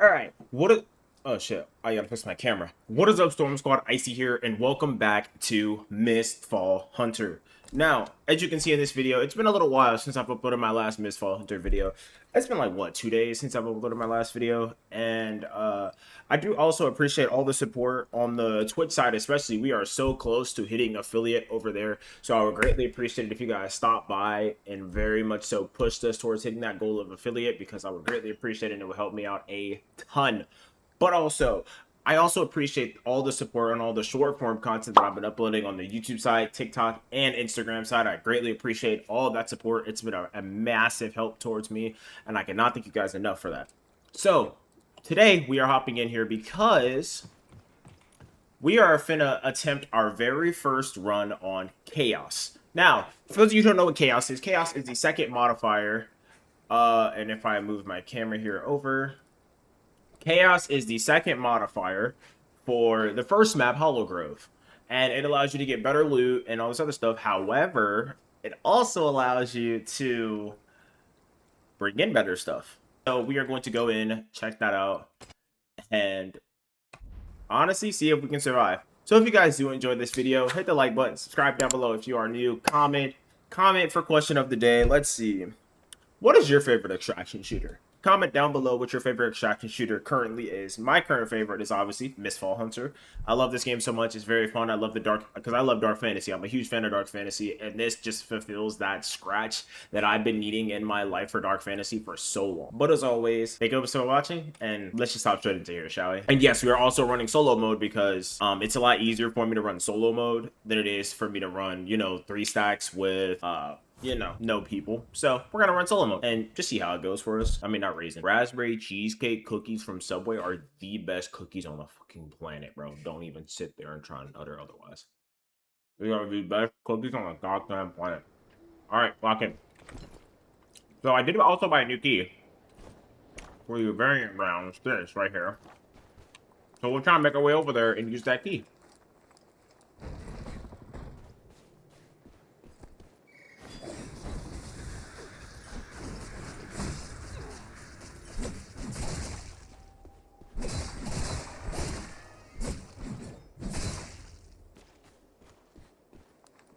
Alright, oh shit, I gotta fix my camera. What is up, Storm Squad? Icy here, and welcome back to MistFall Hunter. Now, as you can see in this video, it's been a little while since I've uploaded my last MistFall Hunter video. It's been like, what, 2 days since I've uploaded my last video? And, I do also appreciate all the support on the Twitch side, especially. We are so close to hitting affiliate over there, so I would greatly appreciate it if you guys stop by and very much so pushed us towards hitting that goal of affiliate, because I would greatly appreciate it and it would help me out a ton. But also, I also appreciate all the support on all the short form content that I've been uploading on the YouTube side, TikTok, and Instagram side. I greatly appreciate all of that support. It's been a massive help towards me, and I cannot thank you guys enough for that. So, today we are hopping in here because we are finna attempt our very first run on Chaos. Now, for those of you who don't know what Chaos is the second modifier. And if I move my camera here over, Chaos is the second modifier for the first map, Hollow Grove, and it allows you to get better loot and all this other stuff. However, it also allows you to bring in better stuff. So we are going to go in, check that out, and honestly see if we can survive. So if you guys do enjoy this video, hit the like button, subscribe down below if you are new, comment for question of the day. Let's see. What is your favorite extraction shooter? Comment down below what your favorite extraction shooter currently is. My current favorite is obviously MistFall Hunter. I love this game so much. It's very fun. I love because I love dark fantasy. I'm a huge fan of dark fantasy, and this just fulfills that scratch that I've been needing in my life for dark fantasy for so long. But as always, thank you for watching, and let's just hop straight into here, shall we? And yes, we are also running solo mode because it's a lot easier for me to run solo mode than it is for me to run, 3 stacks with no people. So we're gonna run solo mode and just see how it goes for us. I mean, not raisin. Raspberry cheesecake cookies from Subway are the best cookies on the fucking planet, bro. Don't even sit there and try and utter otherwise. They are the best cookies on the goddamn planet. Alright, lock in. So I did also buy a new key for your variant rounds. This right here. So we'll try and make our way over there and use that key.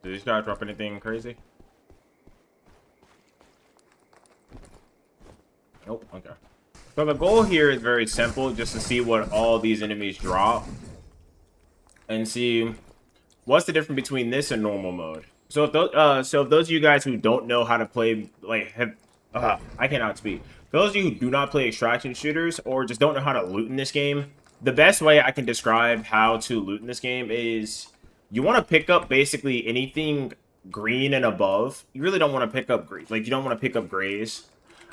Did these guys drop anything crazy? Nope, okay. So the goal here is very simple, just to see what all these enemies drop. And see what's the difference between this and normal mode. So if those, of you guys who don't know how to play, I cannot speak. Those of you who do not play extraction shooters or just don't know how to loot in this game, the best way I can describe how to loot in this game is you want to pick up basically anything green and above. You really don't want to pick up green. Like, you don't want to pick up grays.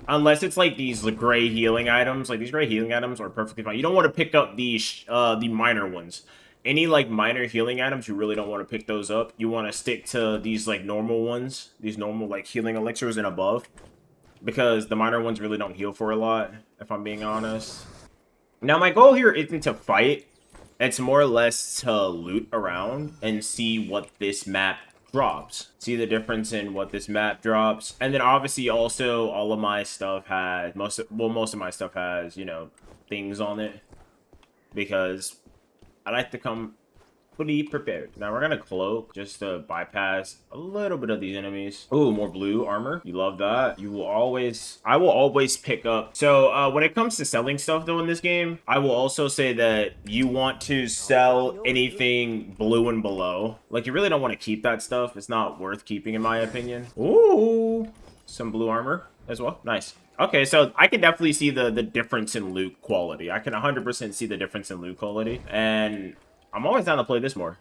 Unless it's like these gray healing items. Like, these gray healing items are perfectly fine. You don't want to pick up these, the minor ones. Any, minor healing items, you really don't want to pick those up. You want to stick to these, normal ones. These normal, healing elixirs and above. Because the minor ones really don't heal for a lot, if I'm being honest. Now, my goal here isn't to fight. It's more or less to loot around and see what this map drops. See the difference in what this map drops. And then obviously also all of my stuff has, most of my stuff has, things on it. Because I like to come pretty prepared. Now we're gonna cloak just to bypass a little bit of these enemies. Oh, more blue armor. You love that. I will always pick up. So when it comes to selling stuff though in this game, I will also say that you want to sell anything blue and below. You really don't want to keep that stuff. It's not worth keeping in my opinion. Ooh, some blue armor as well. Nice. Okay, so I can definitely see the difference in loot quality. I can 100% see the difference in loot quality, and I'm always down to play this more.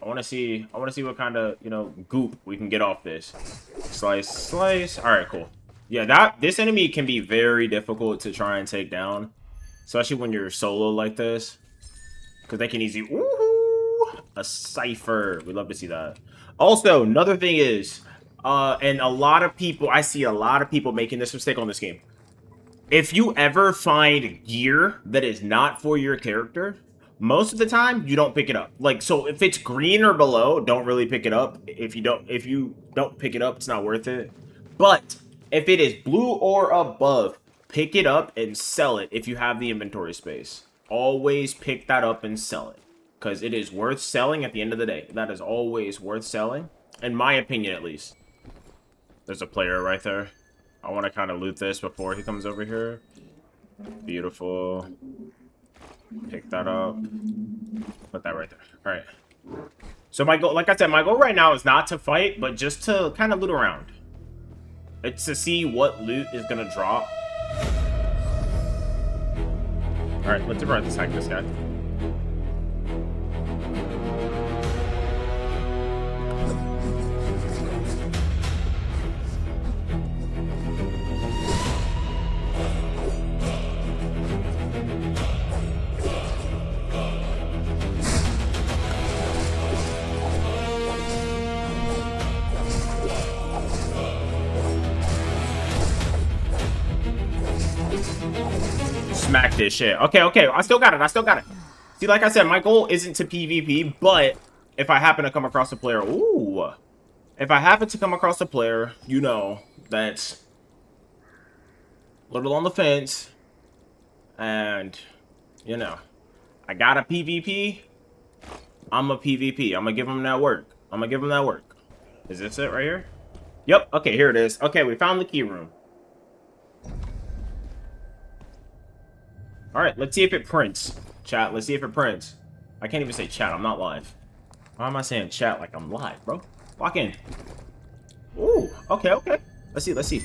I want to see what kind of, goop we can get off this. Slice, slice. All right, cool. Yeah, this enemy can be very difficult to try and take down, especially when you're solo like this, because they can easily, ooh, a cipher. We love to see that. Also, another thing is, and I see a lot of people making this mistake on this game. If you ever find gear that is not for your character, most of the time you don't pick it up. So if it's green or below, don't really pick it up. If you don't pick it up, it's not worth it. But if it is blue or above, pick it up and sell it if you have the inventory space. Always pick that up and sell it, because it is worth selling at the end of the day. That is always worth selling, in my opinion at least. There's a player right there. I want to kind of loot this before he comes over here. Beautiful. Pick that up. Put that right there. All right. So my goal, like I said, my goal right now is not to fight, but just to kind of loot around. It's to see what loot is going to drop. All right, let's attack this guy. Smack this shit. Okay, I still got it. See, like I said, my goal isn't to PvP, but if I happen to come across a player, if I happen to come across a player, you know, that's a little on the fence, and, you know, I got a PvP, I'm a PvP. I'm gonna give him that work. Is this it right here? Yep, okay, here it is. Okay, we found the key room. Alright, let's see if it prints. Chat, let's see if it prints. I can't even say chat, I'm not live. Why am I saying chat like I'm live, bro? Walk in. Ooh, okay. Let's see. Please,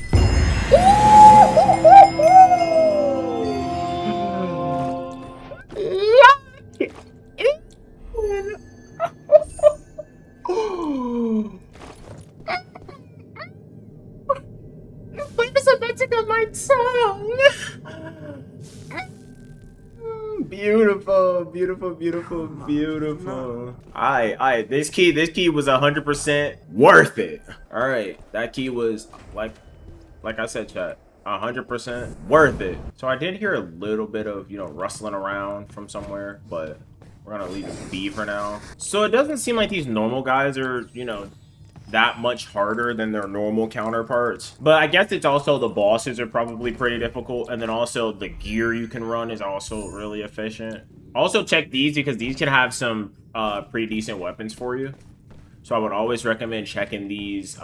I'm about to get my tongue. Beautiful. Alright, this key was 100% worth it. Alright, that key was like I said, chat, 100% worth it. So I did hear a little bit of, you know, rustling around from somewhere, but we're gonna leave it be for now. So it doesn't seem like these normal guys are, you know, that much harder than their normal counterparts, but I guess it's also the bosses are probably pretty difficult, and then also the gear you can run is also really efficient. Also check these, because these can have some pretty decent weapons for you, so I would always recommend checking these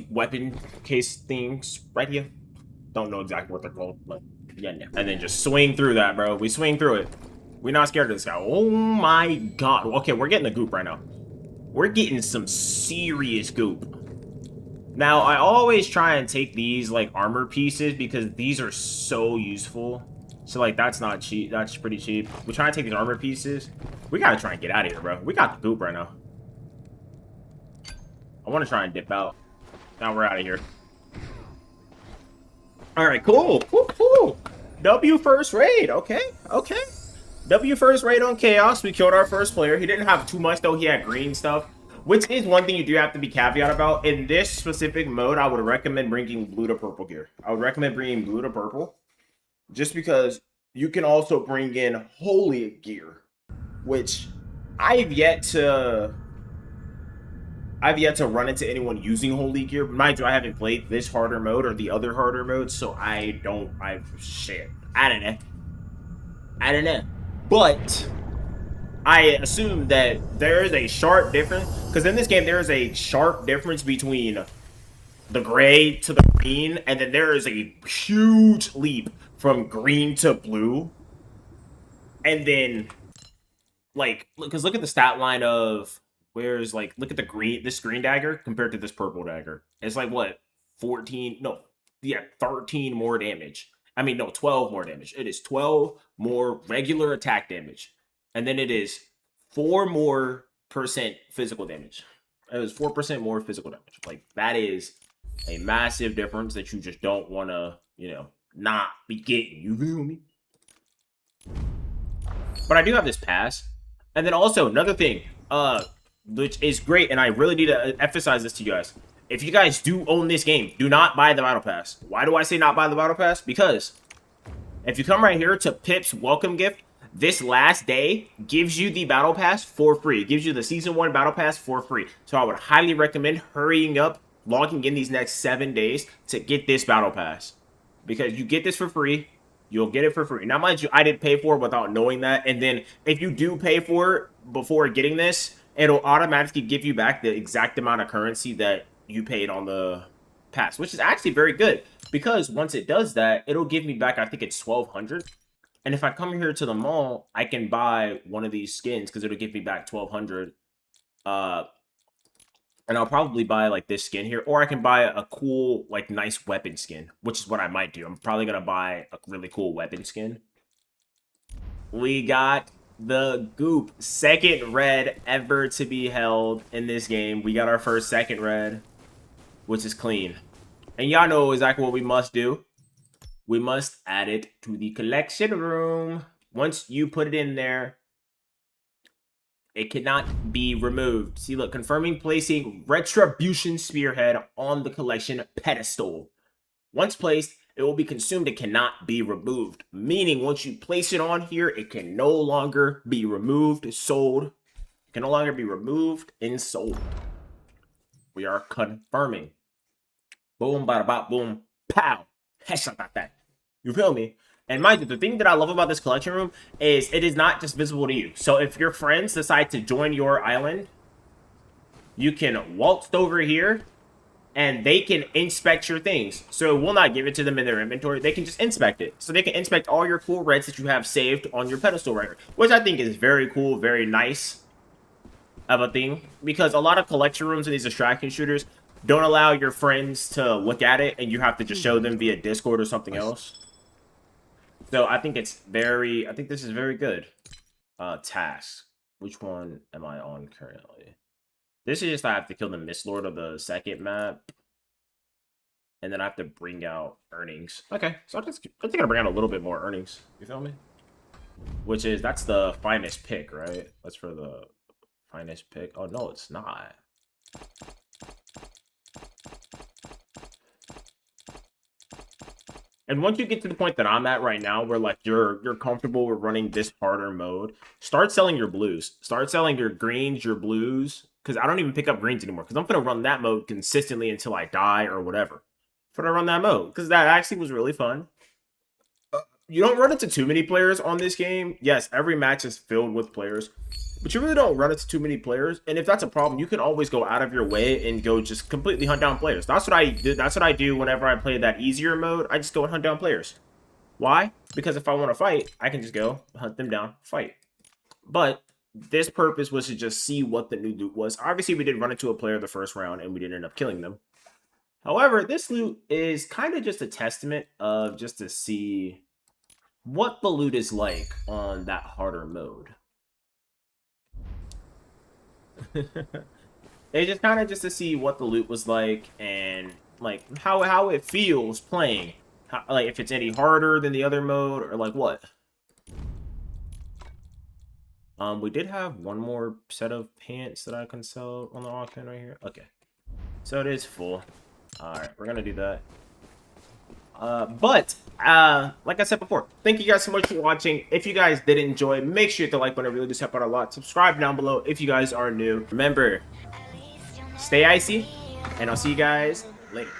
weapon case things right here. Don't know exactly what they're called, but yeah, no. And then just swing through that, bro. We swing through it. We're not scared of this guy. Oh my god. Okay, we're getting the goop right now. We're getting some serious goop. Now, I always try and take these, like, armor pieces, because these are so useful. So, like, that's not cheap. That's pretty cheap. We try and take these armor pieces. We gotta try and get out of here, bro. We got the goop right now. I want to try and dip out. Now we're out of here. Alright, cool. W first raid. Okay. W first raid on Chaos. We killed our first player. He didn't have too much, though. He had green stuff, which is one thing you do have to be caveat about. In this specific mode, I would recommend bringing blue to purple gear. I would recommend bringing blue to purple, just because you can also bring in holy gear, which I've yet to run into anyone using holy gear. Mind you, I haven't played this harder mode or the other harder modes, so I don't know. But I assume that there is a sharp difference, because in this game there is a sharp difference between the gray to the green, and then there is a huge leap from green to blue. And then, like, because look at the stat line of where's, like, look at this green dagger compared to this purple dagger. It's like what, 13 more damage. I mean, no, 12 more damage. It is 12 more regular attack damage. And then it is 4% more physical damage. It was 4% more physical damage. Like, that is a massive difference that you just don't want to, you know, not be getting. You feel me? But I do have this pass. And then also, another thing, which is great, and I really need to emphasize this to you guys. If you guys do own this game, do not buy the battle pass. Why do I say not buy the battle pass? Because if you come right here to Pip's welcome gift, this last day gives you the battle pass for free. It gives you the season 1 battle pass for free. So I would highly recommend hurrying up logging in these next 7 days to get this battle pass, because you get this for free. You'll get it for free. Now, mind you, I did pay for it without knowing that. And then if you do pay for it before getting this, it'll automatically give you back the exact amount of currency that you paid on the pass, which is actually very good, because once it does that, it'll give me back, I think it's 1,200. And if I come here to the mall, I can buy one of these skins because it'll give me back 1,200. And I'll probably buy like this skin here, or I can buy a cool, like, nice weapon skin, which is what I might do. I'm probably gonna buy a really cool weapon skin. We got the Goop, second red ever to be held in this game. We got our first second red, which is clean. And y'all know exactly what we must do. We must add it to the collection room. Once you put it in there, it cannot be removed. See, look, confirming placing Retribution Spearhead on the collection pedestal. Once placed, it will be consumed. It cannot be removed. Meaning, once you place it on here, it can no longer be removed, sold. It can no longer be removed and sold. We are confirming. Boom, bada bop, boom, pow. Headshot like that. You feel me? And mind you, the thing that I love about this collection room is it is not just visible to you. So if your friends decide to join your island, you can waltz over here and they can inspect your things. So we'll not give it to them in their inventory. They can just inspect it. So they can inspect all your cool reds that you have saved on your pedestal right here, which I think is very cool, very nice of a thing. Because a lot of collection rooms in these extraction shooters don't allow your friends to look at it, and you have to just show them via Discord or something else. So I think this is very good. Tasks. Which one am I on currently? This is just I have to kill the Mist Lord of the second map. And then I have to bring out earnings. Okay, so I'm just gonna bring out a little bit more earnings. You feel me? Which is, that's the finest pick, right? That's for the finest pick. Oh no, it's not. And once you get to the point that I'm at right now, where like you're comfortable with running this harder mode, start selling your blues. Start selling your greens, your blues, because I don't even pick up greens anymore, because I'm gonna run that mode consistently until I die or whatever. I'm gonna run that mode because that actually was really fun. You don't run into too many players on this game. Yes, every match is filled with players, but you really don't run into too many players. And if that's a problem, you can always go out of your way and go just completely hunt down players. That's what I do. That's what I do whenever I play that easier mode. I just go and hunt down players. Why? Because if I want to fight, I can just go hunt them down, fight. But this purpose was to just see what the new loot was. Obviously, we did run into a player the first round, and we did end up killing them. However, this loot is kind of just a testament of just to see what the loot is like on that harder mode. It's just kind of just to see what the loot was like, and like how it feels playing, like if it's any harder than the other mode, or like what. We did have one more set of pants that I can sell on the auction right here. Okay, so it is full. All right, we're gonna do that. But like I said before, thank you guys so much for watching. If you guys did enjoy, make sure you hit the like button. It really does help out a lot. Subscribe down below if you guys are new. Remember, stay icy, and I'll see you guys later.